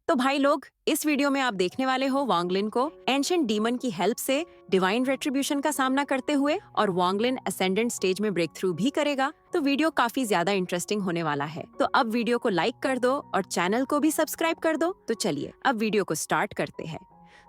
तो भाई लोग, इस वीडियो में आप देखने वाले हो वांगलिन को एंशिएंट डीमन की हेल्प से डिवाइन रेट्रिब्यूशन का सामना करते हुए, और वांगलिन असेंडेंट स्टेज में ब्रेक थ्रू भी करेगा। तो वीडियो काफी ज्यादा इंटरेस्टिंग होने वाला है। तो अब वीडियो को लाइक कर दो और चैनल को भी सब्सक्राइब कर दो। तो चलिए अब वीडियो को स्टार्ट करते हैं।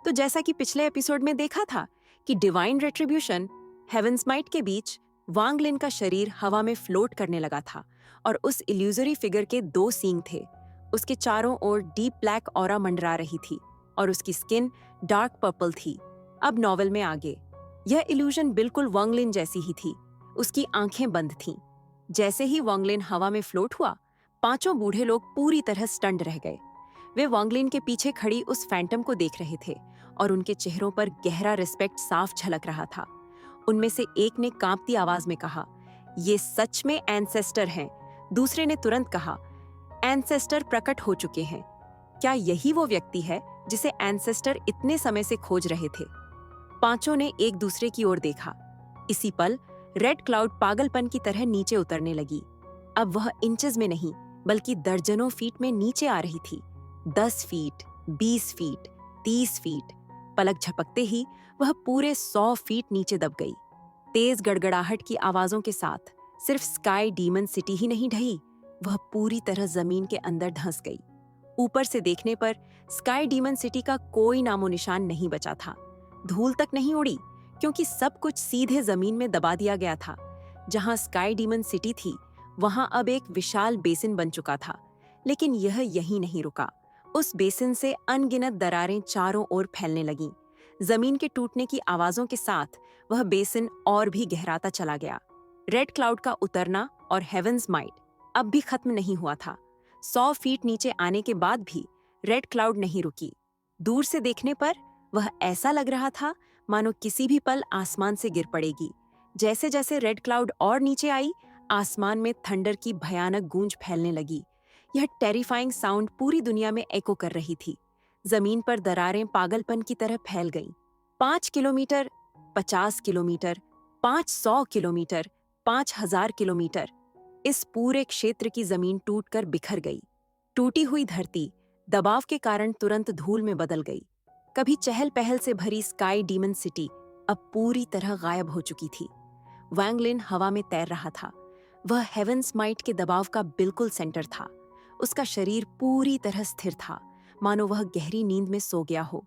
तो जैसा कि पिछले एपिसोड में देखा था कि डिवाइन रेट्रिब्यूशन हेवेंस माइट के बीच वांगलिन का शरीर हवा में फ्लोट करने लगा था, और उस इल्यूजरी फिगर के 2 सींग थे। उसके चारों ओर डीप ब्लैक ऑरा मंडरा रही थी और उसकी स्किन डार्क पर्पल थी। अब नॉवेल में आगे यह इल्यूजन बिल्कुल वांगलिन जैसी ही थी। उसकी आंखें बंद थीं। जैसे ही वांगलिन हवा में फ्लोट हुआ, 5 बूढ़े लोग पूरी तरह स्टन्ड रह गए। वे वांगलिन के पीछे खड़ी उस फैंटम को देख रहे थे और उनके चेहरों पर गहरा रिस्पेक्ट साफ झलक रहा था। उनमें से एक ने कांपती आवाज में कहा, "ये सच में एंसेस्टर हैं।" दूसरे ने तुरंत कहा, "एंसेस्टर प्रकट हो चुके हैं। क्या यही वो व्यक्ति है जिसे एंसेस्टर इतने समय से खोज रहे थे?" 5 ने एक दूसरे की ओर देखा। इसी पल रेड क्लाउड पागलपन की तरह नीचे उतरने लगी। अब वह इंचेस में नहीं बल्कि दर्जनों फीट में नीचे आ रही थी। 10 फीट, 20 फीट, 30 फीट। पलक झपकते ही वह पूरे 100 फीट नीचे दब गई। तेज गड़गड़ाहट की आवाजों के साथ सिर्फ स्काई डीमन सिटी ही नहीं ढही, वह पूरी तरह जमीन के अंदर धंस गई। ऊपर से देखने पर स्काई डीमन सिटी का कोई नामो निशान नहीं बचा था। धूल तक नहीं उड़ी, क्योंकि सब कुछ सीधे जमीन में दबा दिया गया था। जहां स्काई डीमन सिटी थी, वहां अब एक विशाल बेसिन बन चुका था। लेकिन यह यहीं नहीं रुका। उस बेसिन से अनगिनत दरारें चारों ओर फैलने लगीं। जमीन के टूटने की आवाजों के साथ वह बेसिन और भी गहराता चला गया। रेड क्लाउड का उतरना और हेवेंस माइट अब भी खत्म नहीं हुआ था। 100 फीट नीचे आने के बाद भी रेड क्लाउड नहीं रुकी। दूर से देखने पर वह ऐसा लग रहा था मानो किसी भी पल आसमान से गिर पड़ेगी। जैसे जैसे रेड क्लाउड और नीचे आई, आसमान में थंडर की भयानक गूंज फैलने लगी। यह टेरिफाइंग साउंड पूरी दुनिया में एको कर रही थी। जमीन पर दरारें पागलपन की तरह फैल गईं। 5 किलोमीटर, 50 किलोमीटर, 500 किलोमीटर, 5000 किलोमीटर, इस पूरे क्षेत्र की जमीन टूटकर बिखर गई। टूटी हुई धरती दबाव के कारण तुरंत धूल में बदल गई। कभी चहल पहल से भरी स्काई डीमन सिटी अब पूरी तरह गायब हो चुकी थी। वांगलिन हवा में तैर रहा था। वह हेवेंस माइट के दबाव का बिल्कुल सेंटर था। उसका शरीर पूरी तरह स्थिर था, मानो वह गहरी नींद में सो गया हो।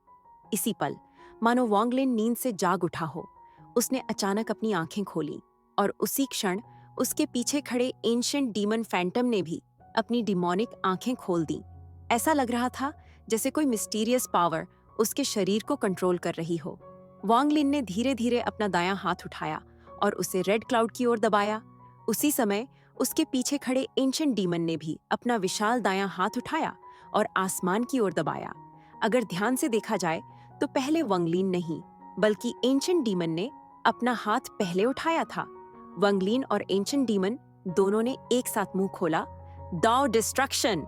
इसी पल मानो वांगलिन नींद से जाग उठा हो। उसने अचानक अपनी आंखें खोलीं और उसी क्षण उसके पीछे खड़े एंशिएंट डीमन फैंटम ने भी अपनी डिमोनिक आंखें खोल दी। ऐसा लग रहा था जैसे कोई मिस्टीरियस पावर उसके शरीर को कंट्रोल कर रही हो। वांगलिन ने धीरे धीरे अपना दायां हाथ उठाया और उसे रेड क्लाउड की ओर दबाया। उसी समय उसके पीछे खड़े एंशिएंट डीमन ने भी अपना विशाल दायां हाथ उठाया और आसमान की ओर दबाया। अगर ध्यान से देखा जाए तो पहले वांगलिन नहीं बल्कि एंशिएंट डीमन ने अपना हाथ पहले उठाया था। वांगलिन और एंशिएंट डीमन दोनों ने एक साथ मुंह खोला। दाओ डिस्ट्रक्शन,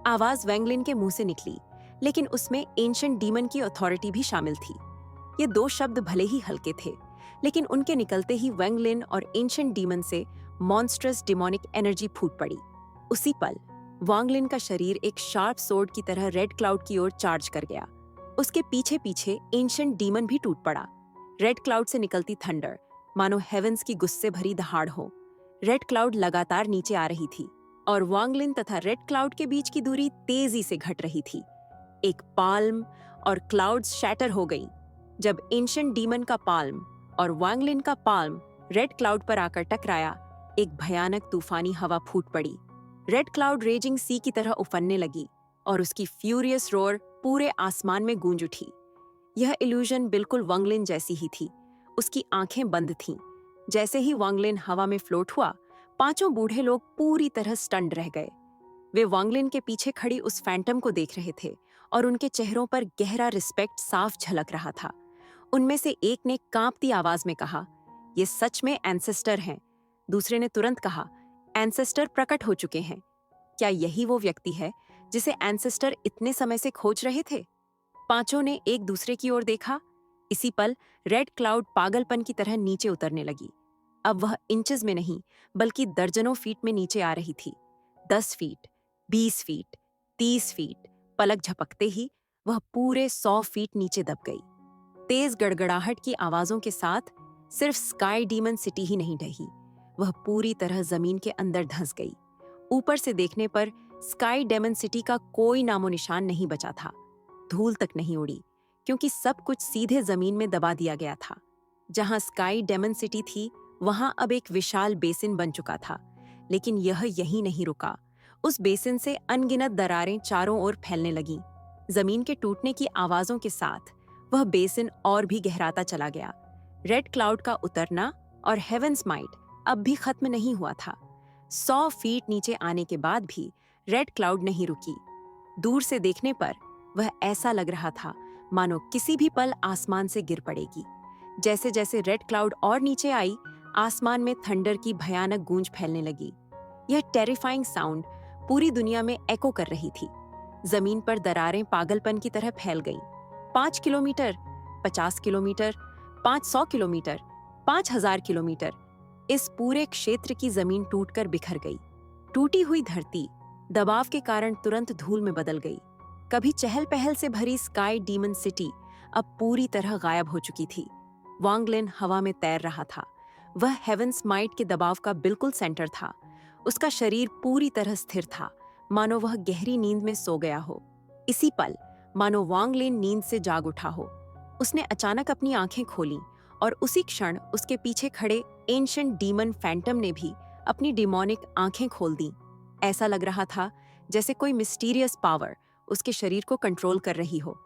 आवाज वांगलिन के मुंह से निकली, लेकिन उसमें एंशिएंट डीमन की अथॉरिटी भी शामिल थी। ये 2 शब्द भले ही हल्के थे, लेकिन उनके निकलते ही वांगलिन और एंशिएंट डीमन से मॉन्स्ट्रस डिमोनिक एनर्जी फूट पड़ी। उसी पल वांगलिन का शरीर एक शार्प सोर्ड की तरह रेड क्लाउड की ओर चार्ज कर गया। उसके पीछे पीछे एंशिएंट डीमन भी टूट पड़ा। रेड क्लाउड से निकलती थंडर मानो हेवेंस की गुस्से भरी दहाड़ हो। रेड क्लाउड लगातार नीचे आ रही थी और वांगलिन तथा रेड क्लाउड के बीच की दूरी तेजी से घट रही थी। एक पाल्म और क्लाउड्स शैटर हो गई। जब एंशिएंट डीमन का पाल्म और वांगलिन का पाल्म रेड क्लाउड पर आकर टकराया, एक भयानक तूफानी हवा फूट पड़ी। रेड क्लाउड रेजिंग सी की तरह उफनने लगी और उसकी फ्यूरियस रोर पूरे आसमान में गूंज उठी। यह इल्यूजन बिल्कुल वांगलिन जैसी ही थी। उसकी आंखें बंद थीं। जैसे ही वांगलिन हवा में फ्लोट हुआ, 5 बूढ़े लोग पूरी तरह स्टन्ड रह गए। वे वांगलिन के पीछे खड़ी उस फैंटम को देख रहे थे और उनके चेहरों पर गहरा रिस्पेक्ट साफ झलक रहा था। उनमें से एक ने कांपती आवाज में कहा, "ये सच में एंसेस्टर हैं।" दूसरे ने तुरंत कहा, "एंसेस्टर प्रकट हो चुके हैं। क्या यही वो व्यक्ति है जिसे एंसेस्टर इतने समय से खोज रहे थे?" 5 ने एक दूसरे की ओर देखा। इसी पल रेड क्लाउड पागलपन की तरह नीचे उतरने लगी। अब वह इंचेस में नहीं बल्कि दर्जनों फीट में नीचे आ रही थी। 10 फीट, 20 फीट, 30 फीट, पलक झपकते ही वह पूरे 100 फीट नीचे दब गई। तेज गड़गड़ाहट की आवाजों के साथ सिर्फ स्काई डीमन सिटी ही नहीं ढही, वह पूरी तरह जमीन के अंदर धंस गई। ऊपर से देखने पर स्काई डेमन सिटी का कोई नामो निशान नहीं बचा था। धूल तक नहीं उड़ी, क्योंकि सब कुछ सीधे जमीन में दबा दिया गया था। जहां स्काई डेमन सिटी थी, वहां अब एक विशाल बेसिन बन चुका था। लेकिन यह यहीं नहीं रुका। उस बेसिन से अनगिनत दरारें चारों ओर फैलने लगीं। जमीन के टूटने की आवाजों के साथ वह बेसिन और भी गहराता चला गया। रेड क्लाउड का उतरना और हेवेंस माइट अब भी खत्म नहीं हुआ था। 100 फीट नीचे आने के बाद भी रेड क्लाउड नहीं रुकी। दूर से देखने पर वह ऐसा लग रहा था मानो किसी भी पल आसमान से गिर पड़ेगी। जैसे जैसे रेड क्लाउड और नीचे आई, आसमान में थंडर की भयानक गूंज फैलने लगी। यह टेरिफाइंग साउंड पूरी दुनिया में एको कर रही थी। जमीन पर दरारें पागलपन की तरह फैल गईं। 5 किलोमीटर, 50 किलोमीटर, 500 किलोमीटर, 5000 किलोमीटर, इस पूरे क्षेत्र की जमीन टूटकर बिखर गई। टूटी हुई धरती दबाव के कारण तुरंत धूल में बदल गई। कभी चहल पहल से भरी स्काई डीमन सिटी अब पूरी तरह गायब हो चुकी थी। वांगलिन हवा में तैर रहा था। वह हेवेंस माइट के दबाव का बिल्कुल सेंटर था। उसका शरीर पूरी तरह स्थिर था, मानो वह गहरी नींद में सो गया हो। इसी पल मानो वांगलिन नींद से जाग उठा हो। उसने अचानक अपनी आंखें खोलीं और उसी क्षण उसके पीछे खड़े एंशिएंट डीमन फैंटम ने भी अपनी डिमोनिक आंखें खोल दीं। ऐसा लग रहा था जैसे कोई मिस्टीरियस पावर उसके शरीर को कंट्रोल कर रही हो।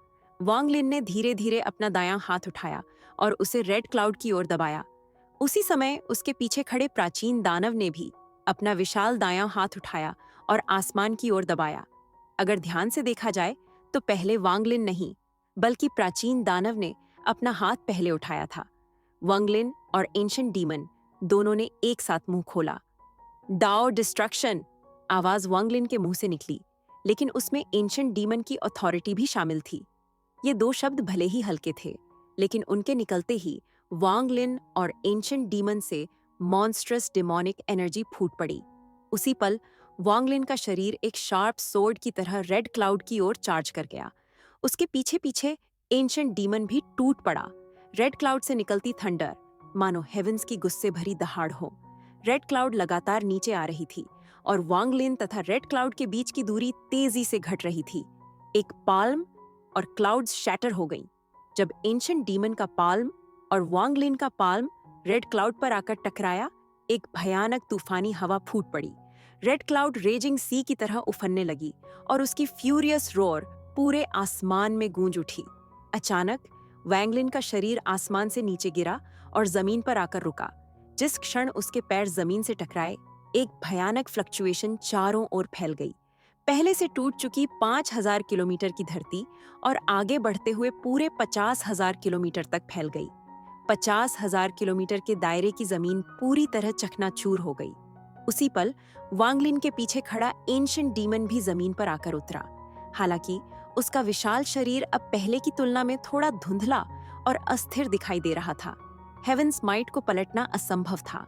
वांगलिन ने धीरे धीरे अपना दायां हाथ उठाया और उसे रेड क्लाउड की ओर दबाया। उसी समय उसके पीछे खड़े प्राचीन दानव ने भी अपना विशाल दायां हाथ उठाया और आसमान की ओर दबाया। अगर ध्यान से देखा जाए तो पहले वांगलिन नहीं, बल्कि प्राचीन दानव ने अपना हाथ पहले उठाया था। वांगलिन और एंशिएंट डीमन दोनों ने एक साथ मुंह खोला। डाओ डिस्ट्रक्शन, आवाज वांगलिन के मुंह से निकली, लेकिन उसमें एंशिएंट डीमन की अथॉरिटी भी शामिल थी। ये दो शब्द भले ही हल्के थे, लेकिन उनके निकलते ही वांगलिन और एंशिएंट डीमन से मॉन्स्ट्रस डिमोनिक एनर्जी फूट पड़ी। उसी पल वांगलिन का शरीर एक शार्प सोर्ड की तरह रेड क्लाउड की ओर चार्ज कर गया। उसके पीछे पीछे एंशिएंट डीमन भी टूट पड़ा। रेड क्लाउड से निकलती थंडर मानो हेवेंस की गुस्से भरी दहाड़ हो। रेड क्लाउड लगातार नीचे आ रही थी और वांगलिन तथा रेड क्लाउड के बीच की दूरी तेजी से घट रही थी। एक पाल्म और क्लाउड्स शैटर हो गईं। जब एंशिएंट डीमन का पाल्म और वांगलिन का पाल्म रेड क्लाउड पर आकर टकराया, एक भयानक तूफानी हवा फूट पड़ी। रेड क्लाउड रेजिंग सी की तरह उफनने लगी और उसकी फ्यूरियस रोर पूरे आसमान में गूंज उठी। अचानक वांगलिन का शरीर आसमान से नीचे गिरा और जमीन पर आकर रुका। जिस क्षण उसके पैर जमीन से टकराए, एक भयानक फ्लक्चुएशन चारों ओर फैल गई। पहले से टूट चुकी 5000 किलोमीटर की धरती और आगे बढ़ते हुए पूरे 50,000 किलोमीटर तक फैल गई। 50,000 किलोमीटर के दायरे की जमीन पूरी तरह चकनाचूर हो गई। उसी पल वांगलिन के पीछे खड़ा एंशिएंट डीमन भी जमीन पर आकर उतरा। हालांकि उसका विशाल शरीर अब पहले की तुलना में थोड़ा धुंधला और अस्थिर दिखाई दे रहा था। हेवेंस माइट को पलटना असंभव था।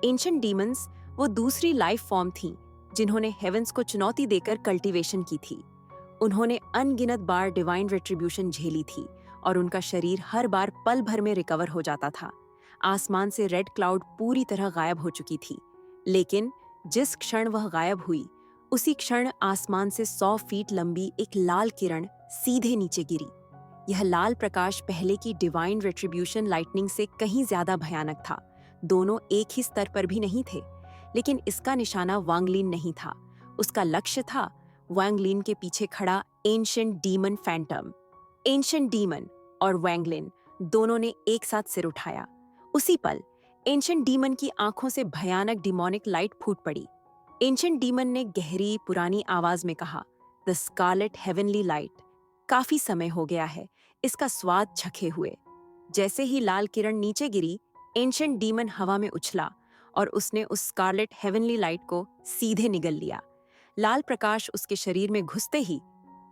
एंशिएंट डीमंस वो दूसरी लाइफ फॉर्म थीं जिन्होंने हेवेंस को चुनौती देकर कल्टीवेशन की थी। उन्होंने अनगिनत बार डिवाइन रेट्रिब्यूशन झेली थी और उनका शरीर हर बार पल भर में रिकवर हो जाता था। आसमान से रेड क्लाउड पूरी तरह गायब हो चुकी थी, लेकिन जिस क्षण वह गायब हुई, उसी क्षण आसमान से 100 फीट लंबी एक लाल किरण सीधे नीचे गिरी। यह लाल प्रकाश पहले की डिवाइन रेट्रिब्यूशन लाइटनिंग से कहीं ज्यादा भयानक था। दोनों एक ही स्तर पर भी नहीं थे, लेकिन इसका निशाना वांगलिन नहीं था। उसका लक्ष्य था वांगलिन के पीछे खड़ा ancient demon Phantom. Ancient demon और वांगलिन दोनों ने एक साथ सिर उठाया। उसी पल एंशिएंट डीमन की आंखों से भयानक डिमोनिक लाइट फूट पड़ी। एंशिएंट डीमन ने गहरी पुरानी आवाज में कहा, द स्कारलेट हेवनली लाइट। काफी समय हो गया है इसका स्वाद चखे हुए। जैसे ही लाल किरण नीचे गिरी, एंशिएंट डीमन हवा में उछला और उसने उस स्कारलेट हेवनली लाइट को सीधे निगल लिया। लाल प्रकाश उसके शरीर में घुसते ही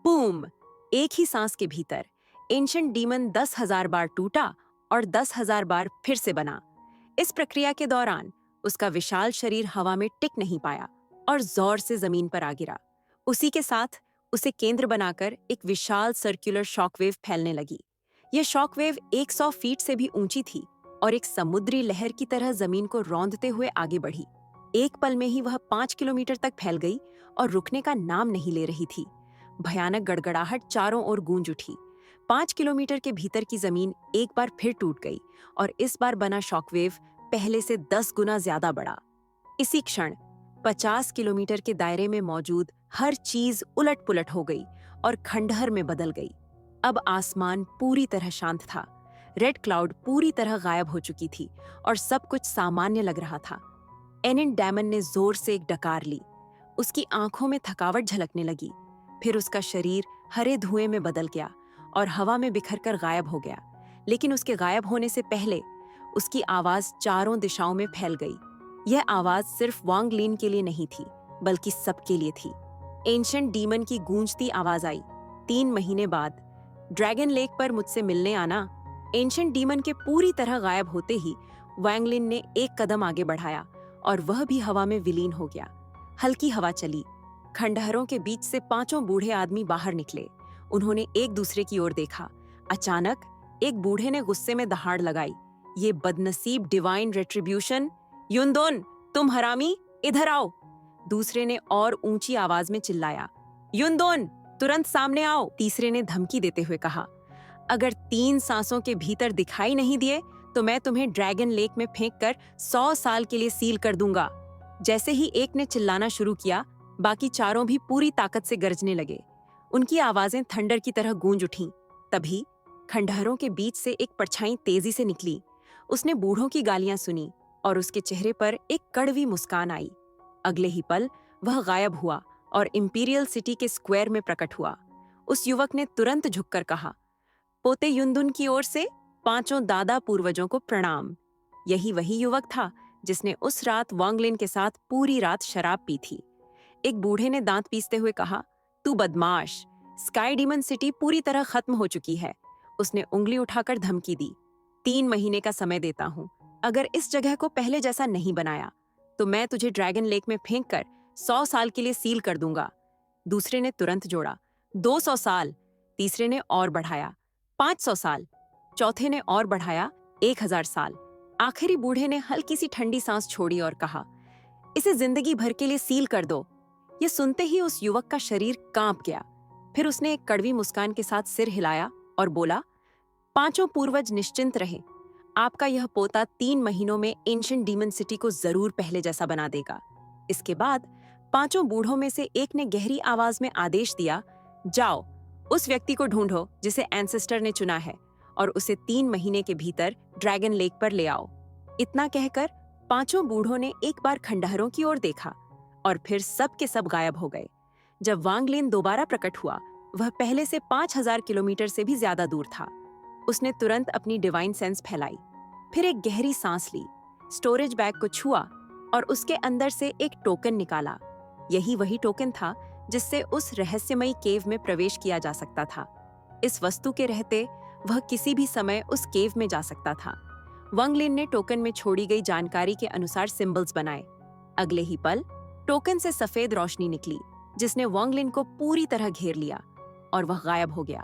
बूम, एक ही सांस के भीतर एंशिएंट डीमन 10,000 बार टूटा और 10,000 बार फिर से बना। इस प्रक्रिया के दौरान उसका विशाल शरीर हवा में टिक नहीं पाया और जोर से जमीन पर आ गिरा। उसी के साथ उसे केंद्र बनाकर एक विशाल सर्कुलर शॉकवेव फैलने लगी। यह शॉकवेव 100 फीट से भी ऊंची थी और एक समुद्री लहर की तरह जमीन को रौंदते हुए आगे बढ़ी। एक पल में ही वह 5 किलोमीटर तक फैल गई और रुकने का नाम नहीं ले रही थी। भयानक गड़गड़ाहट चारों ओर गूंज उठी। 5 किलोमीटर के भीतर की जमीन एक बार फिर टूट गई और इस बार बना शॉकवेव पहले से 10 गुना ज्यादा बढ़ा। इसी क्षण 50 किलोमीटर के दायरे में मौजूद हर चीज उलट-पुलट हो गई और खंडहर में बदल गई। अब आसमान पूरी तरह शांत था। रेड क्लाउड पूरी तरह गायब हो चुकी थी और सब कुछ सामान्य लग रहा था। एनिन डैमन ने जोर से एक डकार ली। उसकी आंखों में थकावट झलकने लगी। फिर उसका शरीर हरे धुएं में बदल गया और हवा में बिखरकर गायब हो गया। लेकिन उसके गायब होने से पहले उसकी आवाज चारों दिशाओं में फैल गई। यह आवाज सिर्फ वांग लिन के लिए नहीं थी, बल्कि सबके लिए थी। एंशिएंट डीमन की गूंजती आवाज आई, 3 महीने बाद ड्रैगन लेक पर मुझसे मिलने आना। एंशिएंट डीमन के पूरी तरह गायब होते ही वांग लिन ने एक कदम आगे बढ़ाया और वह भी हवा में विलीन हो गया। हल्की हवा चली। खंडहरों के बीच से 5 बूढ़े आदमी बाहर निकले। उन्होंने एक दूसरे की ओर देखा। अचानक एक बूढ़े ने गुस्से में दहाड़ लगाई, ये बदनसीब डिवाइन रेट्रिब्यूशन! युनदोन, तुम हरामी, इधर आओ! दूसरे ने और ऊंची आवाज में चिल्लाया, युनदोन, तुरंत सामने आओ! तीसरे ने धमकी देते हुए कहा, अगर 3 सांसों के भीतर दिखाई नहीं दिए तो मैं तुम्हें ड्रैगन लेक में फेंककर 100 साल के लिए सील कर दूंगा। जैसे ही एक ने चिल्लाना शुरू किया, बाकी चारों भी पूरी ताकत से गरजने लगे। उनकी आवाजें थंडर की तरह गूंज उठीं। तभी खंडहरों के बीच से एक परछाई तेजी से निकली। उसने बूढ़ों की गालियां सुनी और उसके चेहरे पर एक कड़वी मुस्कान आई। अगले ही पल वह गायब हुआ और इंपीरियल सिटी के स्क्वायर में प्रकट हुआ। उस युवक ने तुरंत झुककर कहा, पोते युनदुन की ओर से 5 दादा पूर्वजों को प्रणाम। यही वही युवक था जिसने उस रात वांग लिन के साथ पूरी रात शराब पी थी। एक बूढ़े ने दांत पीसते हुए कहा, तू बदमाश, स्काई डीमन सिटी पूरी तरह खत्म हो चुकी है। उसने उंगली उठाकर धमकी दी, 3 महीने का समय देता हूँ। अगर इस जगह को पहले जैसा नहीं बनाया तो मैं तुझे ड्रैगन लेक में फेंक कर 100 साल के लिए सील कर दूंगा। दूसरे ने तुरंत जोड़ा, 200 साल। तीसरे ने और बढ़ाया, 500 साल। चौथे ने और बढ़ाया, 1000 साल। आखिरी बूढ़े ने हल्की सी ठंडी सांस छोड़ी और कहा, इसे जिंदगी भर के लिए सील कर दो। ये सुनते ही उस युवक का शरीर कांप गया। फिर उसने एक कड़वी मुस्कान के साथ सिर हिलाया और बोला, 5 पूर्वज निश्चिंत रहे, आपका यह पोता 3 महीनों में एंशिएंट डीमन सिटी को जरूर पहले जैसा बना देगा। इसके बाद 5 बूढ़ों में से एक ने गहरी आवाज में आदेश दिया, जाओ, उस व्यक्ति को ढूंढो जिसे एंसेस्टर ने चुना है और उसे 3 महीने के भीतर ड्रैगन लेक पर ले आओ। इतना कहकर 5 बूढ़ों ने एक बार खंडहरों की ओर देखा और फिर सब के सब गायब हो गए। जब वांग लिन दोबारा प्रकट हुआ, वह पहले से 5000 किलोमीटर से भी ज्यादा दूर था। उसने तुरंत अपनी डिवाइन सेंस फैलाई, फिर एक गहरी सांस ली, स्टोरेज बैग को छुआ और उसके अंदर से एक टोकन निकाला। यही वही टोकन था जिससे उस रहस्यमयी केव में प्रवेश किया जा सकता था। इस वस्तु के रहते वह किसी भी समय उस केव में जा सकता था। वांग लिन ने टोकन में छोड़ी गई जानकारी के अनुसार सिंबल्स बनाए। अगले ही पल टोकन से सफेद रोशनी निकली जिसने वांग लिन को पूरी तरह घेर लिया और वह गायब हो गया।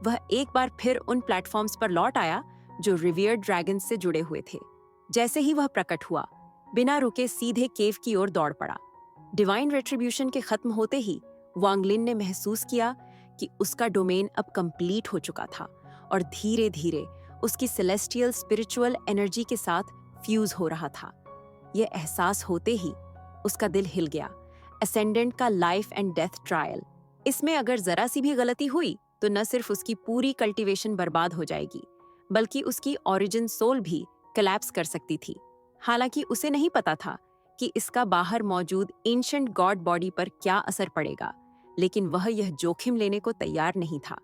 वह एक बार फिर उन प्लेटफॉर्म्स पर लौट आया जो रिवियर्ड ड्रैगन्स से जुड़े हुए थे। जैसे ही वह प्रकट हुआ, बिना रुके सीधे केव की ओर दौड़ पड़ा। डिवाइन रेट्रिब्यूशन के खत्म होते ही वांग लिन ने महसूस किया कि उसका डोमेन अब कंप्लीट हो चुका था और धीरे धीरे उसकी सेलेस्टियल स्पिरिचुअल एनर्जी के साथ फ्यूज हो रहा था। यह एहसास होते ही उसका दिल हिल गया। असेंडेंट का लाइफ एंड डेथ ट्रायल, इसमें अगर जरा सी भी गलती हुई तो न सिर्फ उसकी पूरी कल्टीवेशन बर्बाद हो जाएगी, बल्कि उसकी ओरिजिन सोल भी कोलैप्स कर सकती थी। हालांकि उसे नहीं पता था कि इसका बाहर मौजूद एंशिएंट गॉड बॉडी पर क्या असर पड़ेगा, लेकिन वह यह जोखिम लेने को तैयार नहीं था।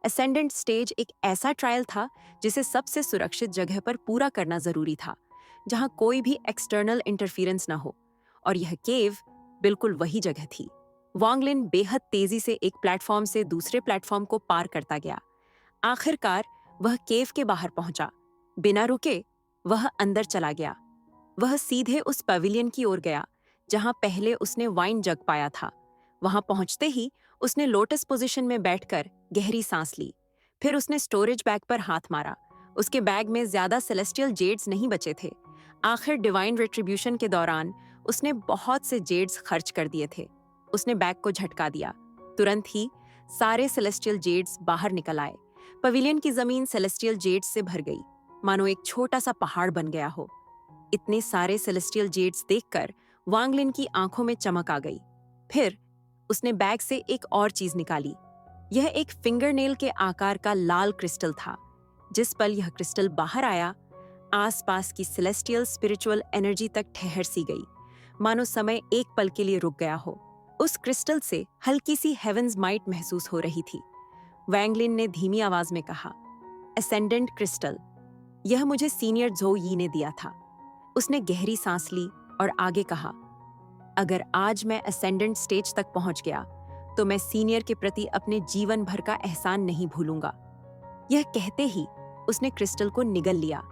असेंडेंट स्टेज एक ऐसा ट्रायल था जिसे सबसे सुरक्षित जगह पर पूरा करना जरूरी था, जहां कोई भी एक्सटर्नल इंटरफेरेंस न हो, और यह केव बिल्कुल वही जगह थी। वांग लिन बेहद तेजी से एक प्लेटफॉर्म से दूसरे प्लेटफॉर्म को पार करता गया। आखिरकार वह केव के बाहर पहुंचा। बिना रुके वह अंदर चला गया। वह सीधे उस पवेलियन की ओर गया जहां पहले उसने वाइन जग पाया था। वहां पहुंचते ही उसने लोटस पोजीशन में बैठकर गहरी सांस ली। फिर उसने स्टोरेज बैग पर हाथ मारा। उसके बैग में ज्यादा सेलेस्टियल जेड्स नहीं बचे थे। आखिर डिवाइन रिट्रीब्यूशन के दौरान उसने बहुत से जेड्स खर्च कर दिए थे। उसने बैग को झटका दिया। तुरंत ही सारे सेलेस्टियल जेड्स बाहर निकल आए। पवेलियन की जमीन सेलेस्टियल जेड्स से भर गई, मानो एक छोटा सा पहाड़ बन गया हो। इतने सारे सेलेस्टियल जेड्स देखकर वांग लिन की आंखों में चमक आ गई। फिर उसने बैग से एक और चीज निकाली। यह एक फिंगरनेल के आकार का लाल क्रिस्टल था। जिस पल यह क्रिस्टल बाहर आया, आसपास की सेलेस्टियल स्पिरिचुअल एनर्जी तक ठहर सी गई, मानो समय एक पल के लिए रुक गया हो। उस क्रिस्टल से हल्की सी हेवेंस माइट महसूस हो रही थी। वांग लिन ने धीमी आवाज में कहा, एसेंडेंट क्रिस्टल, यह मुझे सीनियर ज़ो यी ने दिया था। उसने गहरी सांस ली और आगे कहा, अगर आज मैं असेंडेंट स्टेज तक पहुंच गया तो मैं सीनियर के प्रति अपने जीवन भर का एहसान नहीं भूलूंगा। यह कहते ही उसने क्रिस्टल को निगल लिया।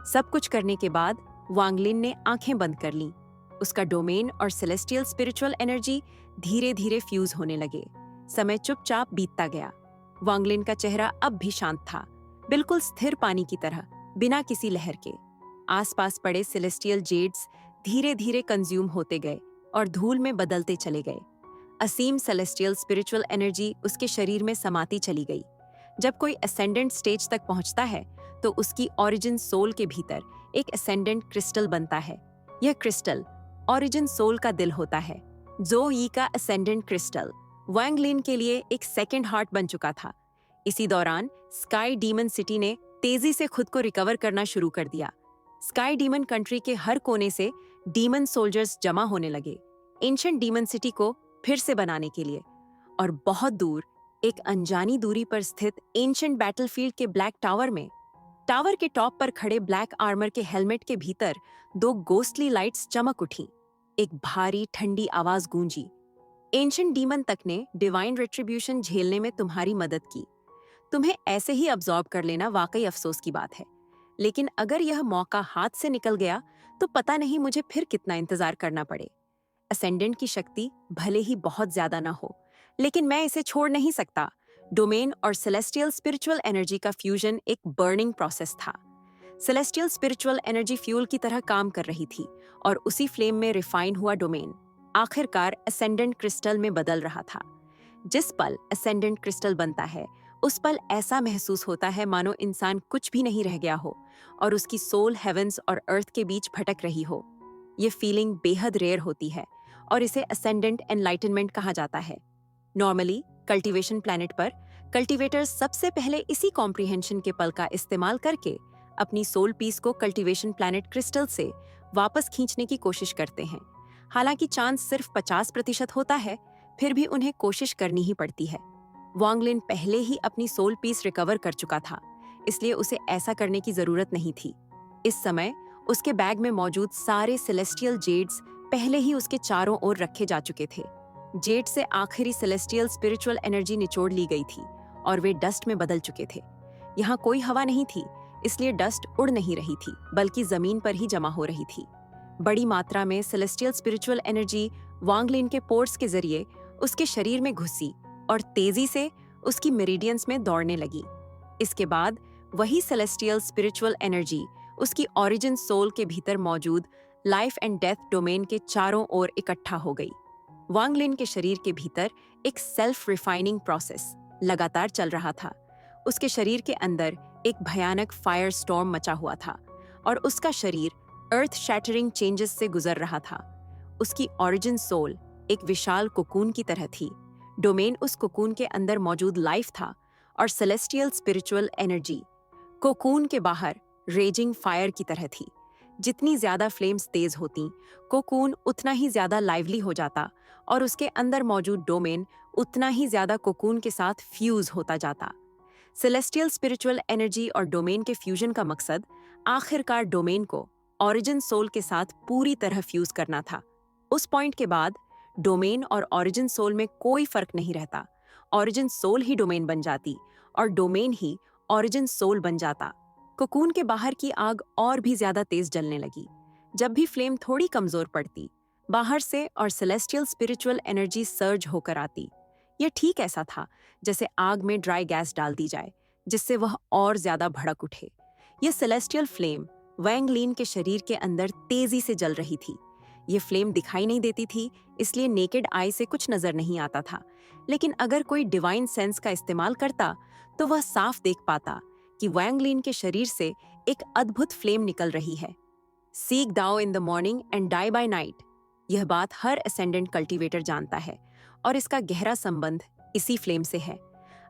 सब कुछ करने के बाद वांग लिन ने आंखें बंद कर लीं। उसका डोमेन और सेलेस्टियल स्पिरिचुअल एनर्जी धीरे धीरे फ्यूज होने लगे। समय चुपचाप बीतता गया। वांग लिन का चेहरा अब भी शांत था, बिल्कुल स्थिर पानी की तरह, बिना किसी लहर के। आसपास पड़े सेलेस्टियल जेड्स धीरे धीरे कंज्यूम होते गए और धूल में बदलते चले गए। असीम सेलेस्टियल स्पिरिचुअल एनर्जी उसके शरीर में समाती चली गई। जब कोई असेंडेंट स्टेज तक पहुंचता है तो उसकी ओरिजिन सोल के भीतर एक असेंडेंट क्रिस्टल बनता है। यह क्रिस्टल ओरिजिन सोल का दिल होता है। ज़ो यी का असेंडेंट क्रिस्टल वांग लिन के लिए एक सेकंड हार्ट बन चुका था। इसी दौरान स्काई डीमन सिटी ने तेजी से खुद को रिकवर करना शुरू कर दिया। स्काई डीमन कंट्री के हर कोने से डीमन सोल्जर्स जमा होने लगे, एंशिएंट डीमन सिटी को फिर से बनाने के लिए। और बहुत दूर, एक अनजानी दूरी पर स्थित एंशिएंट बैटलफील्ड के ब्लैक टावर में, टावर के टॉप पर खड़े ब्लैक आर्मर के हेलमेट के भीतर दो गोस्टली लाइट्स चमक उठी। एक भारी ठंडी आवाज गूंजी, एंशिएंट डीमन तक ने डिवाइन रिट्रीब्यूशन झेलने में तुम्हारी मदद की। तुम्हें ऐसे ही अब्सॉर्ब कर लेना वाकई अफसोस की बात है, लेकिन अगर यह मौका हाथ से निकल गया तो पता नहीं मुझे फिर कितना इंतजार करना पड़े। असेंडेंट की शक्ति भले ही बहुत ज्यादा ना हो, लेकिन मैं इसे छोड़ नहीं सकता। डोमेन और सेलेस्टियल स्पिरिचुअल एनर्जी का फ्यूजन एक बर्निंग प्रोसेस था। सेलेस्टियल स्पिरिचुअल एनर्जी फ्यूल की तरह काम कर रही थी और उसी फ्लेम में रिफाइन हुआ डोमेन आखिरकार असेंडेंट क्रिस्टल में बदल रहा था। जिस पल असेंडेंट क्रिस्टल बनता है, उस पल ऐसा महसूस होता है मानो इंसान कुछ भी नहीं रह गया हो और उसकी सोल हेवेंस और अर्थ के बीच भटक रही हो। ये फीलिंग बेहद रेयर होती है और इसे असेंडेंट एनलाइटनमेंट कहा जाता है। नॉर्मली कल्टीवेशन प्लैनेट पर कल्टीवेटर्स सबसे पहले इसी कॉम्प्रिहेंशन के पल का इस्तेमाल करके अपनी सोल पीस को कल्टीवेशन प्लैनेट क्रिस्टल से वापस खींचने की कोशिश करते हैं। हालांकि चांस सिर्फ 50% होता है, फिर भी उन्हें कोशिश करनी ही पड़ती है। वांग लिन पहले ही अपनी सोल पीस रिकवर कर चुका था, इसलिए उसे ऐसा करने की जरूरत नहीं थी। इस समय उसके बैग में मौजूद सारे सेलेस्टियल जेड्स पहले ही उसके चारों ओर रखे जा चुके थे। जेड से आखिरी सेलेस्टियल स्पिरिचुअल एनर्जी निचोड़ ली गई थी और वे डस्ट में बदल चुके थे। यहाँ कोई हवा नहीं थी, इसलिए डस्ट उड़ नहीं रही थी, बल्कि जमीन पर ही जमा हो रही थी। बड़ी मात्रा में सेलेस्टियल स्पिरिचुअल एनर्जी वांग लिन के पोर्स के जरिए उसके शरीर में घुसी और तेजी से उसकी मेरिडियंस में दौड़ने लगी। इसके बाद वही सेलेस्टियल स्पिरिचुअल एनर्जी उसकी ओरिजिन सोल के भीतर मौजूद लाइफ एंड डेथ डोमेन के चारों ओर इकट्ठा हो गई। वांग लिन के शरीर के भीतर एक सेल्फ रिफाइनिंग प्रोसेस लगातार चल रहा था। उसके शरीर के अंदर एक भयानक फायर स्टॉर्म मचा हुआ था और उसका शरीर अर्थ शैटरिंग चेंजेस से गुजर रहा था। उसकी ओरिजिन सोल एक विशाल कोकून की तरह थी। डोमेन उस कोकून के अंदर मौजूद लाइफ था और सेलेस्टियल स्पिरिचुअल एनर्जी कोकून के बाहर रेजिंग फायर की तरह थी। जितनी ज्यादा फ्लेम्स तेज होती, कोकून उतना ही ज्यादा लाइवली हो जाता और उसके अंदर मौजूद डोमेन उतना ही ज्यादा कोकून के साथ फ्यूज होता जाता। सेलेस्टियल स्पिरिचुअल एनर्जी और डोमेन के फ्यूजन का मकसद आखिरकार डोमेन को ओरिजिन सोल के साथ पूरी तरह फ्यूज करना था। उस पॉइंट के बाद डोमेन और ओरिजिन सोल में कोई फर्क नहीं रहता। ओरिजिन सोल ही डोमेन बन जाती और डोमेन ही ओरिजिन सोल बन जाता। कोकून के बाहर की आग और भी ज्यादा तेज जलने लगी। जब भी फ्लेम थोड़ी कमजोर पड़ती, बाहर से और सेलेस्टियल स्पिरिचुअल एनर्जी सर्ज होकर आती। यह ठीक ऐसा था जैसे आग में ड्राई गैस डाल दी जाए, जिससे वह और ज्यादा भड़क उठे। यह सेलेस्टियल फ्लेम वैंग लीन के शरीर के अंदर तेजी से जल रही थी। यह फ्लेम दिखाई नहीं देती थी, इसलिए नेकेड आई से कुछ नजर नहीं आता था, लेकिन अगर कोई डिवाइन सेंस का इस्तेमाल करता तो वह साफ देख पाता कि वैंग लीन के शरीर से एक अद्भुत फ्लेम निकल रही है। Seek Dao in the morning and die by night, यह बात हर असेंडेंट कल्टीवेटर जानता है, और इसका गहरा संबंध इसी फ्लेम से है।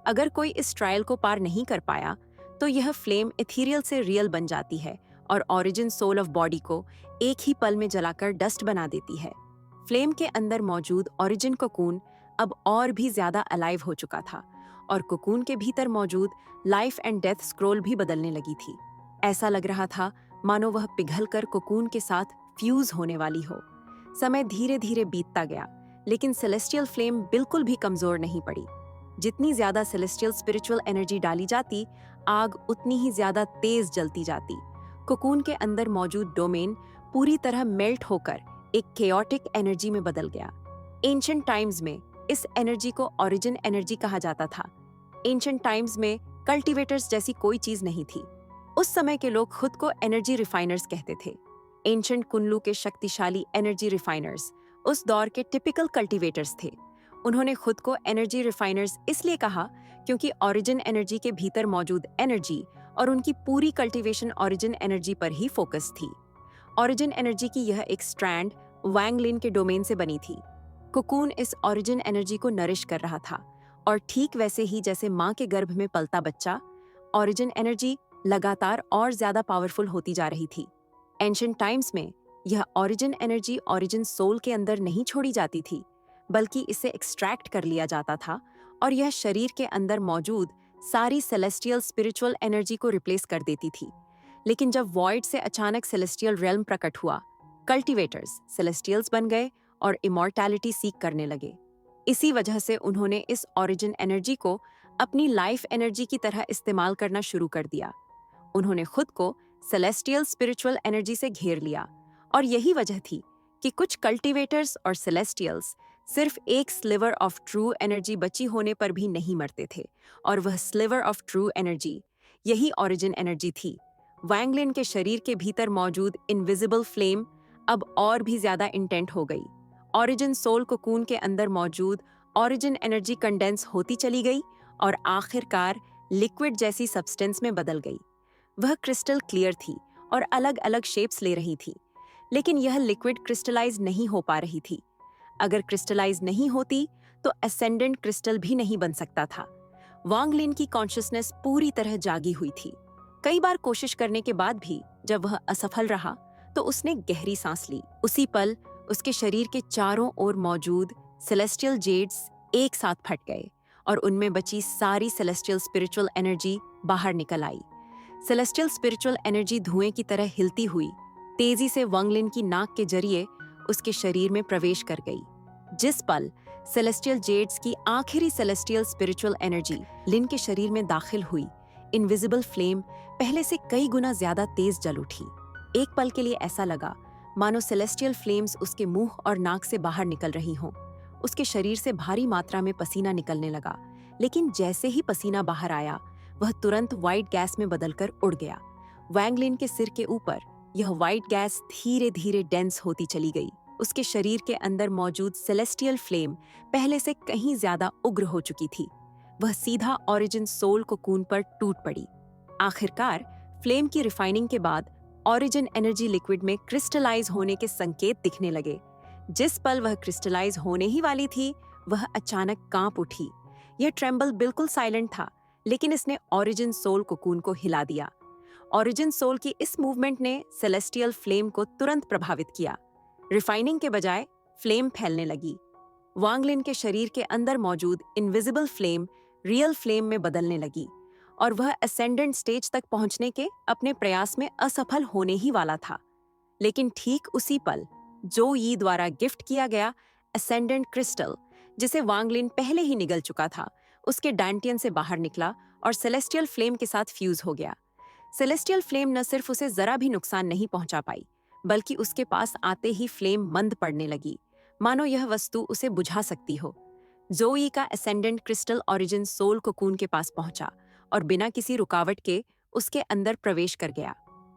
अगर कोई इस ट्रायल को पार नहीं कर पाया तो यह फ्लेम इथीरियल से रियल बन जाती है और ओरिजिन सोल ऑफ बॉडी को एक ही पल में जलाकर डस्ट बना देती है। फ्लेम के अंदर मौजूद ओरिजिन कोकून अब और भी ज्यादा अलाइव हो चुका था, और कोकून के भीतर मौजूद लाइफ एंड डेथ स्क्रोल भी बदलने लगी थी। ऐसा लग रहा था मानो वह पिघलकर कोकून के साथ फ्यूज होने वाली हो। समय धीरे धीरे बीतता गया, लेकिन सेलेस्टियल फ्लेम बिल्कुल भी कमजोर नहीं पड़ी। जितनी ज्यादा सेलेस्टियल स्पिरिचुअल एनर्जी डाली जाती, आग उतनी ही ज्यादा तेज जलती जाती। कोकून के अंदर मौजूद डोमेन पूरी तरह मेल्ट होकर एक केओटिक एनर्जी में बदल गया। एंशिएंट टाइम्स में इस एनर्जी को ओरिजिन एनर्जी कहा जाता था। एंशिएंट टाइम्स में कल्टीवेटर्स जैसी कोई चीज नहीं थी। उस समय के लोग खुद को एनर्जी रिफाइनर्स कहते थे। एंशिएंट कुनलू के शक्तिशाली एनर्जी रिफाइनर्स उस दौर के टिपिकल कल्टीवेटर्स थे। उन्होंने खुद को एनर्जी रिफाइनर्स इसलिए कहा क्योंकि ओरिजिन एनर्जी के भीतर मौजूद एनर्जी और उनकी पूरी कल्टीवेशन ओरिजिन एनर्जी पर ही फोकस थी। ओरिजिन एनर्जी की यह एक स्ट्रैंड वैंग लिन के डोमेन से बनी थी। कोकून इस ओरिजिन एनर्जी को नरिश कर रहा था, और ठीक वैसे ही जैसे माँ के गर्भ में पलता बच्चा, ओरिजिन एनर्जी लगातार और ज्यादा पावरफुल होती जा रही थी। एंशिएंट टाइम्स में यह ओरिजिन एनर्जी ओरिजिन सोल के अंदर नहीं छोड़ी जाती थी, बल्कि इसे एक्सट्रैक्ट कर लिया जाता था, और यह शरीर के अंदर मौजूद सारी सेलेस्टियल स्पिरिचुअल एनर्जी को रिप्लेस कर देती थी। लेकिन जब वॉइड से अचानक सेलेस्टियल रेल्म प्रकट हुआ, कल्टीवेटर्स सेलेस्टियल्स बन गए और इमॉर्टैलिटी सीक करने लगे। इसी वजह से उन्होंने इस ओरिजिन एनर्जी को अपनी लाइफ एनर्जी की तरह इस्तेमाल करना शुरू कर दिया। उन्होंने खुद को सेलेस्टियल स्पिरिचुअल एनर्जी से घेर लिया, और यही वजह थी कि कुछ कल्टीवेटर्स और सेलेस्टियल्स सिर्फ एक स्लिवर ऑफ ट्रू एनर्जी बची होने पर भी नहीं मरते थे, और वह स्लिवर ऑफ ट्रू एनर्जी यही ओरिजिन एनर्जी थी। वैंग लिन के शरीर के भीतर मौजूद इनविजिबल फ्लेम अब और भी ज्यादा इंटेंट हो गई। ओरिजिन सोल कोकून के अंदर मौजूद ओरिजिन एनर्जी कंडेंस होती चली गई और आखिरकार लिक्विड जैसी सब्सटेंस में बदल गई। वह क्रिस्टल क्लियर थी और अलग अलग शेप्स ले रही थी, लेकिन यह लिक्विड क्रिस्टलाइज नहीं हो पा रही थी। अगर क्रिस्टलाइज नहीं होती तो असेंडेंट क्रिस्टल भी नहीं बन सकता था। वांग लिन की कॉन्शियसनेस पूरी तरह जागी हुई थी। कई बार कोशिश करने के बाद भी जब वह असफल रहा तो उसने गहरी सांस ली। उसी पल उसके शरीर के चारों ओर मौजूद सेलेस्टियल जेड्स एक साथ फट गए और उनमें बची सारी सेलेस्टियल स्पिरिचुअल एनर्जी बाहर निकल आई। सेलेस्टियल स्पिरिचुअल एनर्जी धुएं की तरह हिलती हुई तेजी से वांग लिन की नाक के जरिए उसके शरीर में प्रवेश कर गई। जिस पल सेलेस्टियल जेड्स की आखिरी सेलेस्टियल स्पिरिचुअल एनर्जी लिन के शरीर में दाखिल हुई, इनविजिबल फ्लेम पहले से कई गुना ज्यादा तेज जल उठी। एक पल के लिए ऐसा लगा मानो सेलेस्टियल फ्लेम्स उसके मुंह और नाक से बाहर निकल रही हों। उसके शरीर से भारी मात्रा में पसीना निकलने लगा, लेकिन जैसे ही पसीना बाहर आया वह तुरंत व्हाइट गैस में बदलकर उड़ गया। वैंग लिन के सिर के ऊपर यह व्हाइट गैस धीरे धीरे डेंस होती चली गई। उसके शरीर के अंदर मौजूद सेलेस्टियल फ्लेम पहले से कहीं ज्यादा उग्र हो चुकी थी। वह सीधा ओरिजिन सोल कोकून पर टूट पड़ी। आखिरकार फ्लेम की रिफाइनिंग के बाद ओरिजिन एनर्जी लिक्विड में क्रिस्टलाइज होने के संकेत दिखने लगे। जिस पल वह क्रिस्टलाइज होने ही वाली थी वह अचानक कांप उठी। यह ट्रेम्बल बिल्कुल साइलेंट था, लेकिन इसने ओरिजिन सोल कोकून को हिला दिया। ओरिजिन सोल की इस मूवमेंट ने सेलेस्टियल फ्लेम को तुरंत प्रभावित किया। रिफाइनिंग के बजाय फ्लेम फैलने लगी। वांग लिन के शरीर के अंदर मौजूद इनविजिबल फ्लेम रियल फ्लेम में बदलने लगी और वह असेंडेंट स्टेज तक पहुंचने के अपने प्रयास में असफल होने ही वाला था। लेकिन ठीक उसी पल जो यी द्वारा गिफ्ट किया गया असेंडेंट क्रिस्टल, जिसे वांग लिन पहले ही निगल चुका था, उसके डांटियन से बाहर निकला और सेलेस्टियल फ्लेम के साथ फ्यूज हो गया। सेलेस्टियल फ्लेम न सिर्फ उसे जरा भी नुकसान नहीं पहुंचा पाई, बल्कि उसके पास आते ही फ्लेम मंद पड़ने लगी, मानो यह वस्तु उसे बुझा सकती हो। जोई का ascendant crystal origin soul cocoon के पास पहुंचा और बिना किसी रुकावट के उसके अंदर प्रवेश कर गया।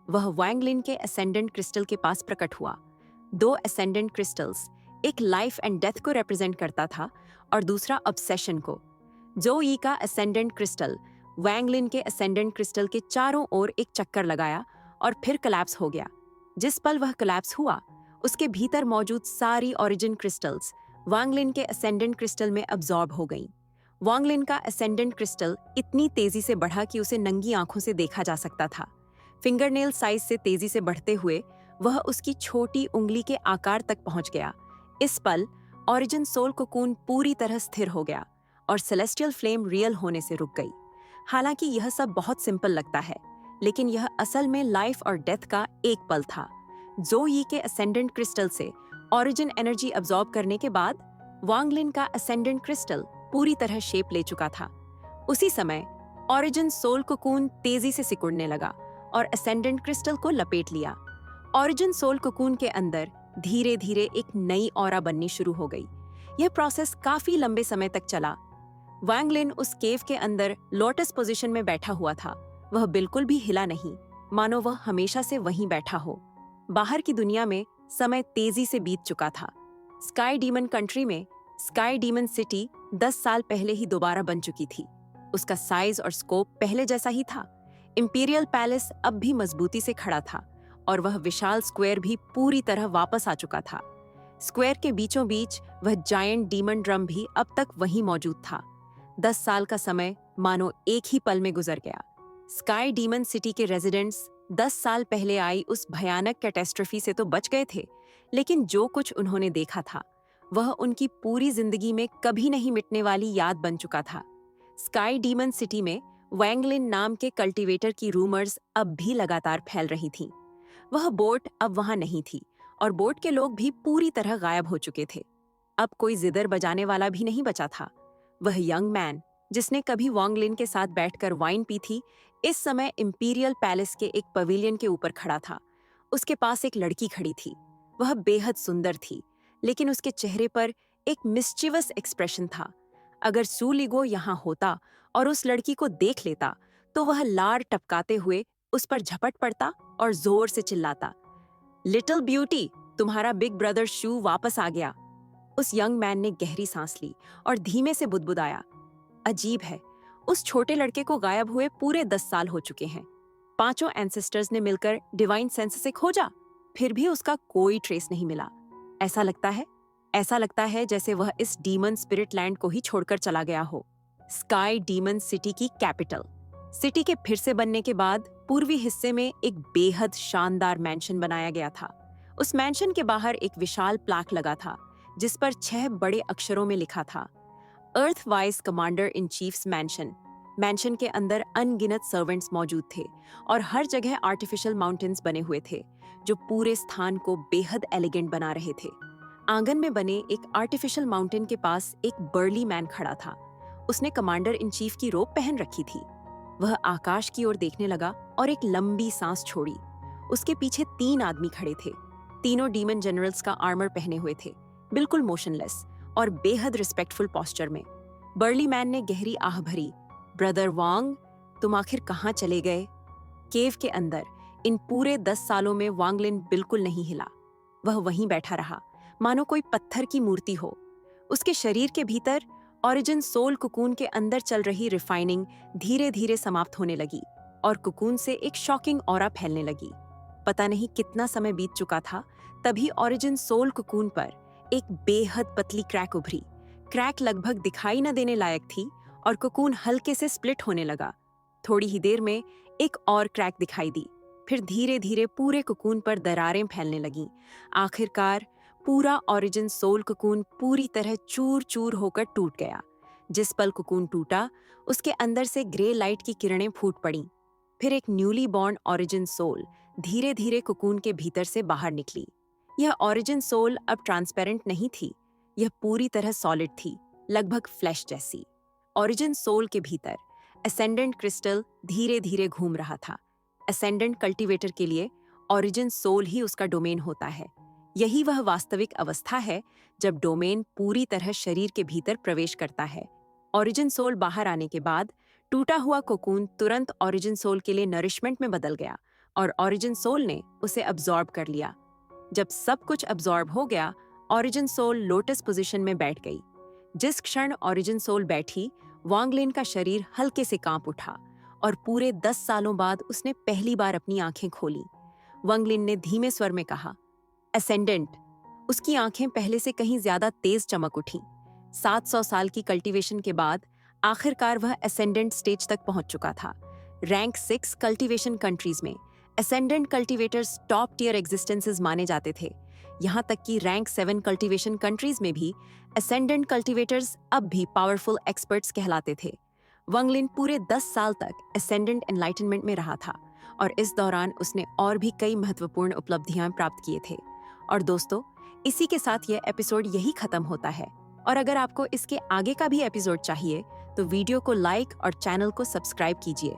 वह वांगलिन के असेंडेंट क्रिस्टल के पास प्रकट हुआ। दो असेंडेंट क्रिस्टल्स, एक लाइफ एंड डेथ को रिप्रेजेंट करता था और दूसरा ऑब्सेशन को। जोई का असेंडेंट क्रिस्टल वांगलिन के असेंडेंट क्रिस्टल के चारों ओर एक चक्कर लगाया और फिर कोलैप्स हो गया। जिस पल वह कोलैप्स हुआ, उसके भीतर मौजूद सारी ओरिजिन क्रिस्टल्स वांगलिन के असेंडेंट क्रिस्टल में अब्सॉर्ब हो गईं। वांगलिन का असेंडेंट क्रिस्टल इतनी तेजी से बढ़ा कि उसे नंगी आंखों से देखा जा सकता था। फिंगरनेल साइज से तेजी से बढ़ते हुए वह उसकी छोटी उंगली के आकार तक पहुंच गया। इस पल ओरिजिन सोल कोकून पूरी तरह स्थिर हो गया और सेलेस्टियल फ्लेम रियल होने से रुक गई। हालांकि यह सब बहुत सिंपल लगता है, लेकिन यह असल में लाइफ और डेथ का एक पल था। जोई के असेंडेंट क्रिस्टल से ओरिजिन एनर्जी अब्सॉर्ब करने के बाद वांगलिन का असेंडेंट क्रिस्टल पूरी तरह शेप ले चुका था। उसी समय ओरिजिन सोल कोकून तेजी से सिकुड़ने लगा और असेंडेंट क्रिस्टल को लपेट लिया। ओरिजिन सोल कोकून के अंदर धीरे धीरे एक नई ऑरा बननी शुरू हो गई। यह प्रोसेस काफी लंबे समय तक चला। वांगलिन उस केव के अंदर लोटस पोजीशन में बैठा हुआ था। वह बिल्कुल भी हिला नहीं, मानो वह हमेशा से वहीं बैठा हो। बाहर की दुनिया में समय तेजी से बीत चुका था। स्काई डीमन कंट्री में स्काई डीमन सिटी 10 साल पहले ही दोबारा बन चुकी थी। उसका साइज और स्कोप पहले जैसा ही था। इंपीरियल पैलेस अब भी मजबूती से खड़ा था और वह विशाल स्क्वायर भी पूरी तरह वापस आ चुका था। स्क्वायर के बीचों बीच वह जायंट डीमन ड्रम भी अब तक वहीं मौजूद था। 10 साल का समय मानो एक ही पल में गुजर गया। स्काई डीमन सिटी के रेजिडेंट्स 10 साल पहले आई उस भयानक कैटेस्ट्रॉफी से तो बच गए थे, लेकिन जो कुछ उन्होंने देखा था वह उनकी पूरी जिंदगी में कभी नहीं मिटने वाली याद बन चुका था। स्काई डीमन सिटी में वांगलिन नाम के कल्टीवेटर की रूमर्स अब भी लगातार फैल रही थीं। वह बोट अब वहां नहीं थी और बोट के लोग भी पूरी तरह गायब हो चुके थे। अब कोई जिदर बजाने वाला भी नहीं बचा था। वह यंग मैन जिसने कभी वांगलिन के साथ बैठकर वाइन पी थी, इस समय इंपीरियल पैलेस के एक पवेलियन के ऊपर खड़ा था। उसके पास एक लड़की खड़ी थी। वह बेहद सुंदर थी, लेकिन उसके चेहरे पर एक मिस्चीवस एक्सप्रेशन था। अगर सूलिगो यहाँ होता और उस लड़की को देख लेता, तो वह लार टपकाते हुए उस पर झपट पड़ता और जोर से चिल्लाता, लिटिल ब्यूटी, तुम्हारा बिग ब्रदर शू वापस आ गया। उस यंग मैन ने गहरी सांस ली और धीमे से बुदबुदाया, अजीब है, उस छोटे लड़के को गायब हुए पूरे 10 साल हो चुके हैं। 5 एंसेस्टर्स ने मिलकर डिवाइन सेंस से खोजा, फिर भी उसका कोई ट्रेस नहीं मिला। ऐसा लगता है जैसे वह इस डीमन स्पिरिट लैंड को ही छोड़कर चला गया हो। स्काई डीमन सिटी की कैपिटल। सिटी के फिर से बनने के बाद पूर्वी हिस्से में एक बेहद शानदार मैंशन बनाया गया था। उस मैंशन के बाहर एक विशाल प्लाक लगा था, जिस पर 6 बड़े अक्षरों में लिखा था, earth wise commander in chief's mansion. Mansion के अंदर अनगिनत सर्वेंट्स मौजूद थे और हर जगह आर्टिफिशियल माउंटेन्स बने हुए थे, जो पूरे स्थान को बेहद एलिगेंट बना रहे थे। आंगन में बने एक आर्टिफिशियल माउंटेन के पास एक बर्ली मैन खड़ा था। उसने कमांडर इन चीफ की रोब पहन रखी थी। वह आकाश की ओर देखने लगा और एक लंबी सांस छोड़ी। उसके पीछे 3 आदमी खड़े थे। तीनों डीमन जनरल्स का आर्मर पहने हुए थे, बिल्कुल मोशनलेस और बेहद रिस्पेक्टफुल पोस्चर में। बर्ली मैन ने गहरी आह भरी, ब्रदर वांग, तुम आखिर कहाँ चले गए? केव के अंदर इन पूरे 10 सालों में वांगलिन बिल्कुल नहीं हिला। वह वहीं बैठा रहा, मानो कोई पत्थर की मूर्ति हो। उसके शरीर के भीतर ओरिजिन सोल कुकून के अंदर चल रही रिफाइनिंग धीरे धीरे समाप्त होने लगी और कुकून से एक शॉकिंग ऑरा फैलने लगी। पता नहीं कितना समय बीत चुका था, तभी ओरिजिन सोल कुकून पर एक बेहद पतली क्रैक उभरी। क्रैक लगभग दिखाई न देने लायक थी और कुकून हल्के से स्प्लिट होने लगा। थोड़ी ही देर में एक और क्रैक दिखाई दी। फिर धीरे धीरे पूरे कुकून पर दरारें फैलने लगीं। आखिरकार पूरा ओरिजिन सोल कुकून पूरी तरह चूर चूर होकर टूट गया। जिस पल कुकून टूटा, उसके अंदर से ग्रे लाइट की किरणें फूट पड़ीं। फिर एक न्यूली बॉर्न ओरिजिन सोल धीरे धीरे कुकून के भीतर से बाहर निकली। यह ओरिजिन सोल अब ट्रांसपेरेंट नहीं थी, यह पूरी तरह सॉलिड थी, लगभग फ्लैश जैसी। ओरिजिन सोल के भीतर असेंडेंट क्रिस्टल धीरे धीरे घूम रहा था। असेंडेंट कल्टीवेटर के लिए ओरिजिन सोल ही उसका डोमेन होता है। यही वह वास्तविक अवस्था है जब डोमेन पूरी तरह शरीर के भीतर प्रवेश करता है। ओरिजिन सोल बाहर आने के बाद टूटा हुआ कोकून तुरंत ओरिजिन सोल के लिए नरिशमेंट में बदल गया और ओरिजिन सोल ने उसे अब्सॉर्ब कर लिया। जब सब कुछ अब्सॉर्ब हो गया, ओरिजिन सोल लोटस पोजीशन में बैठ गई। जिस क्षण ओरिजिन सोल बैठी, वांग लिन का शरीर हल्के से कांप उठा और पूरे 10 सालों बाद उसने पहली बार अपनी आंखें खोली। वांग लिन ने धीमे स्वर में कहा, असेंडेंट। उसकी आंखें पहले से कहीं ज्यादा तेज चमक उठी। 700 साल की कल्टीवेशन के बाद आखिरकार वह असेंडेंट स्टेज तक पहुंच चुका था। रैंक 6 कल्टीवेशन कंट्रीज में ascendant cultivators top tier existences माने जाते थे। यहाँ तक कि रैंक 7 कल्टीवेशन कंट्रीज में भी असेंडेंट कल्टीवेटर्स अब भी पावरफुल एक्सपर्ट्स कहलाते थे। वांग लिन पूरे 10 साल तक असेंडेंट एनलाइटनमेंट में रहा था और इस दौरान उसने और भी कई महत्वपूर्ण उपलब्धियां प्राप्त किए थे। और दोस्तों, इसी के साथ यह एपिसोड यही खत्म होता है। और अगर आपको इसके आगे का भी एपिसोड चाहिए तो वीडियो को लाइक और चैनल को सब्सक्राइब कीजिए।